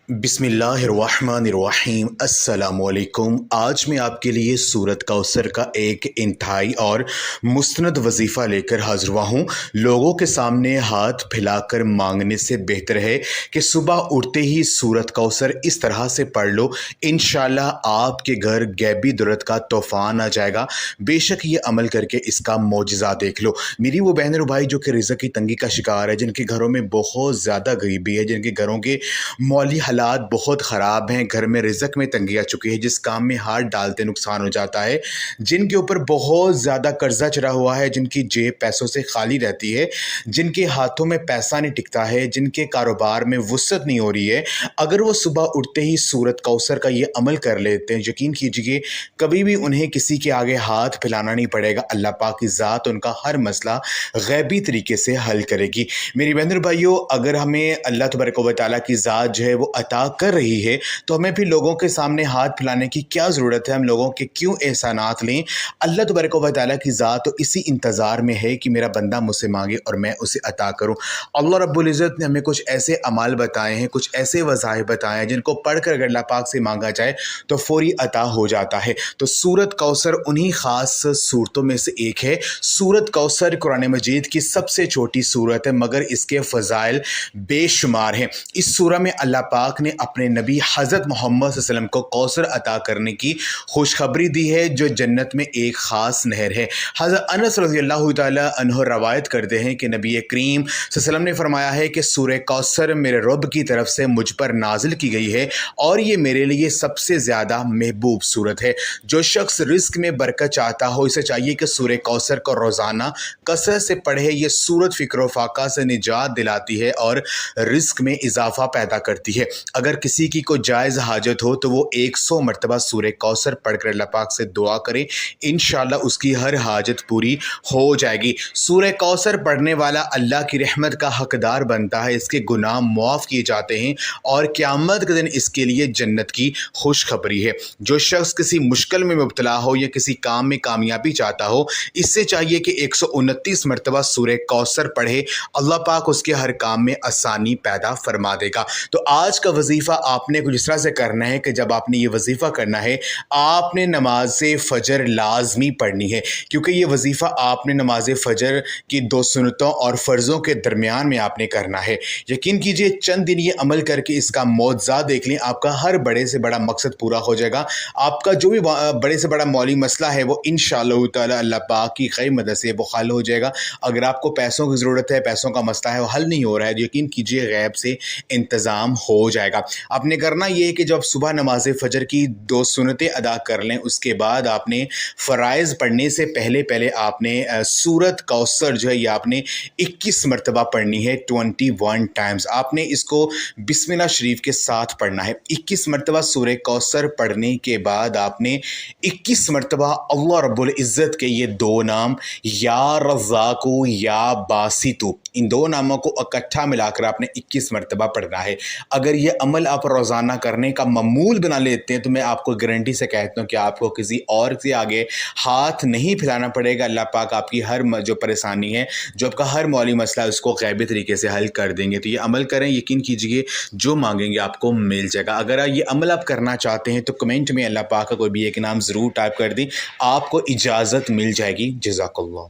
बिस्मिल्लाहिर्रहमानिर्रहीम अस्सलाम वालेकुम। आज मैं आपके लिए सूरत कौसर का एक इंतहाई और मुस्तनद वजीफ़ा लेकर हाज़िर हुआ हूँ। लोगों के सामने हाथ फैलाकर मांगने से बेहतर है कि सुबह उठते ही सूरत कौसर इस तरह से पढ़ लो, इंशाअल्लाह आपके घर गैबी दौलत का तूफ़ान आ जाएगा। बेशक ये अमल करके इसका मौजज़ा देख लो। मेरी वो बहन और भाई जो कि रिज़्क़ की तंगी का शिकार है, जिनके घरों में बहुत ज़्यादा गरीबी है, जिनके घरों के मौली हालात बहुत ख़राब हैं, घर में रिज़्क़ में तंगी आ चुकी है, जिस काम में हाथ डालते नुकसान हो जाता है, जिनके ऊपर बहुत ज़्यादा कर्जा चढ़ा हुआ है, जिनकी जेब पैसों से खाली रहती है, जिनके हाथों में पैसा नहीं टिकता है, जिनके कारोबार में वुसअत नहीं हो रही है, अगर वो सुबह उठते ही सूरत कौसर का ये अमल कर लेते हैं, यकीन कीजिए कभी भी उन्हें किसी के आगे हाथ फैलाना नहीं पड़ेगा। अल्लाह पाक की ज़ात उनका हर मसला गैबी तरीके से हल करेगी। मेरी बहन और भाइयों, अगर हमें अल्लाह तबारक व तआला की ज़ात जो है वो अता कर रही है, तो हमें भी लोगों के सामने हाथ फैलाने की क्या ज़रूरत है। हम लोगों के क्यों एहसानात लें। अल्लाह तबारक व तआला की ज़ात तो इसी इंतज़ार में है कि मेरा बंदा मुझसे मांगे और मैं उसे अता करूँ। अल्लाह रब्बुल इज़्ज़त ने हमें कुछ ऐसे अमाल बताए हैं, कुछ ऐसे वज़ाइफ बताए हैं, जिनको पढ़ कर अगर अल्लाह पाक से मांगा जाए तो फ़ौरी अता हो जाता है। तो सूरत कौसर उन्हीं ख़ास सूरतों में से एक है। सूरत कौसर कुरान मजीद की सबसे छोटी सूरत है, मगर इसके फ़ज़ाइल बेशुमार हैं। इस सूरह में अल्लाह पाक ने अपने नबी हज़रत मोहम्मद सल्लल्लाहु अलैहि वसल्लम को कौसर अता करने की खुशखबरी दी है, जो जन्नत में एक ख़ास नहर है। हज़रत अनस रज़ियल्लाहु तआला अन्हु रवायत करते हैं कि नबी करीम सल्लल्लाहु अलैहि वसल्लम ने फरमाया है कि सूरह कौसर मेरे रब की तरफ से मुझ पर नाजिल की गई है और ये मेरे लिए सबसे ज़्यादा महबूब सूरत है। जो शख्स रिस्क में बरकत चाहता हो, इसे चाहिए कि सूरह कौसर को रोज़ाना कसरत से पढ़े। ये सूरत फ़िक्र फ़ाक़ा से निजात दिलाती है और रिस्क में इजाफ़ा पैदा करती है। अगर किसी की कोई जायज़ हाजत हो तो वो 100 मरतबा सूरह कौसर पढ़कर अल्लाह पाक से दुआ करे, इंशाअल्लाह उसकी हर हाजत पूरी हो जाएगी। सूरह कौसर पढ़ने वाला अल्लाह की रहमत का हकदार बनता है, इसके गुनाह मुआफ़ किए जाते हैं और क़यामत के दिन इसके लिए जन्नत की खुशखबरी है। जो शख्स किसी मुश्किल में मुब्तला हो या किसी काम में कामयाबी चाहता हो, इससे चाहिए कि 129 मरतबा सूरह कौसर पढ़े, अल्लाह पाक उसके हर काम में आसानी पैदा फरमा देगा। तो आज का वजीफ़ा आपने कुछ इस तरह से करना है कि जब आपने ये वजीफ़ा करना है, आपने नमाज फ़जर लाजमी पढ़नी है, क्योंकि ये वजीफ़ा आपने नमाज फ़जर की 2 सुन्नतों और फ़र्ज़ों के दरमियान में आपने करना है। यकीन कीजिए चंद दिन ये अमल करके इसका मौजज़ा देख लें, आपका हर बड़े से बड़ा मकसद पूरा हो जाएगा। आपका जो भी बड़े से बड़ा मौली मसला है वो इंशाअल्लाह ताला अल्लाह पाक की खैर मदद से वो हल हो जाएगा। अगर आपको पैसों की ज़रूरत है, पैसों का मसला है वो हल नहीं हो रहा है, यकीन कीजिए गैब से इंतज़ाम हो जाएगा। आपने करना ये है कि जब सुबह नमाज फ़जर की 2 सुन्नतें अदा कर लें, उसके बाद आपने फ़राइज़ पढ़ने से पहले पहले आपने सूरत कौसर जो है ये आपने 21 मरतबा पढ़नी है, 21 टाइम्स। आपने इसको बिस्मिल्लाह शरीफ के साथ पढ़ना है। 21 मरतबा सूरह कौसर पढ़ने के बाद आपने 21 मरतबा अल्लाह रब्बुल इज़्ज़त के ये 2 नाम या रज़्ज़ाक़ु या बासितु, इन 2 नामों को इकट्ठा मिलाकर आपने 21 मरतबा पढ़ना है। अगर ये अमल आप रोज़ाना करने का मामूल बना लेते हैं तो मैं आपको गारंटी से कहता हूँ कि आपको किसी और से आगे हाथ नहीं फैलाना पड़ेगा। अल्लाह पाक आपकी हर जो परेशानी है, जो आपका हर मौली मसला है, उसको गैबी तरीके से हल कर देंगे। तो ये अमल करें, यकीन कीजिए जो मांगेंगे आपको मिल जाएगा। अगर ये अमल आप करना चाहते हैं तो कमेंट में अल्लाह पाक का कोई भी एक नाम ज़रूर टाइप कर दें, आपको इजाज़त मिल जाएगी। जज़ाकल्लाह।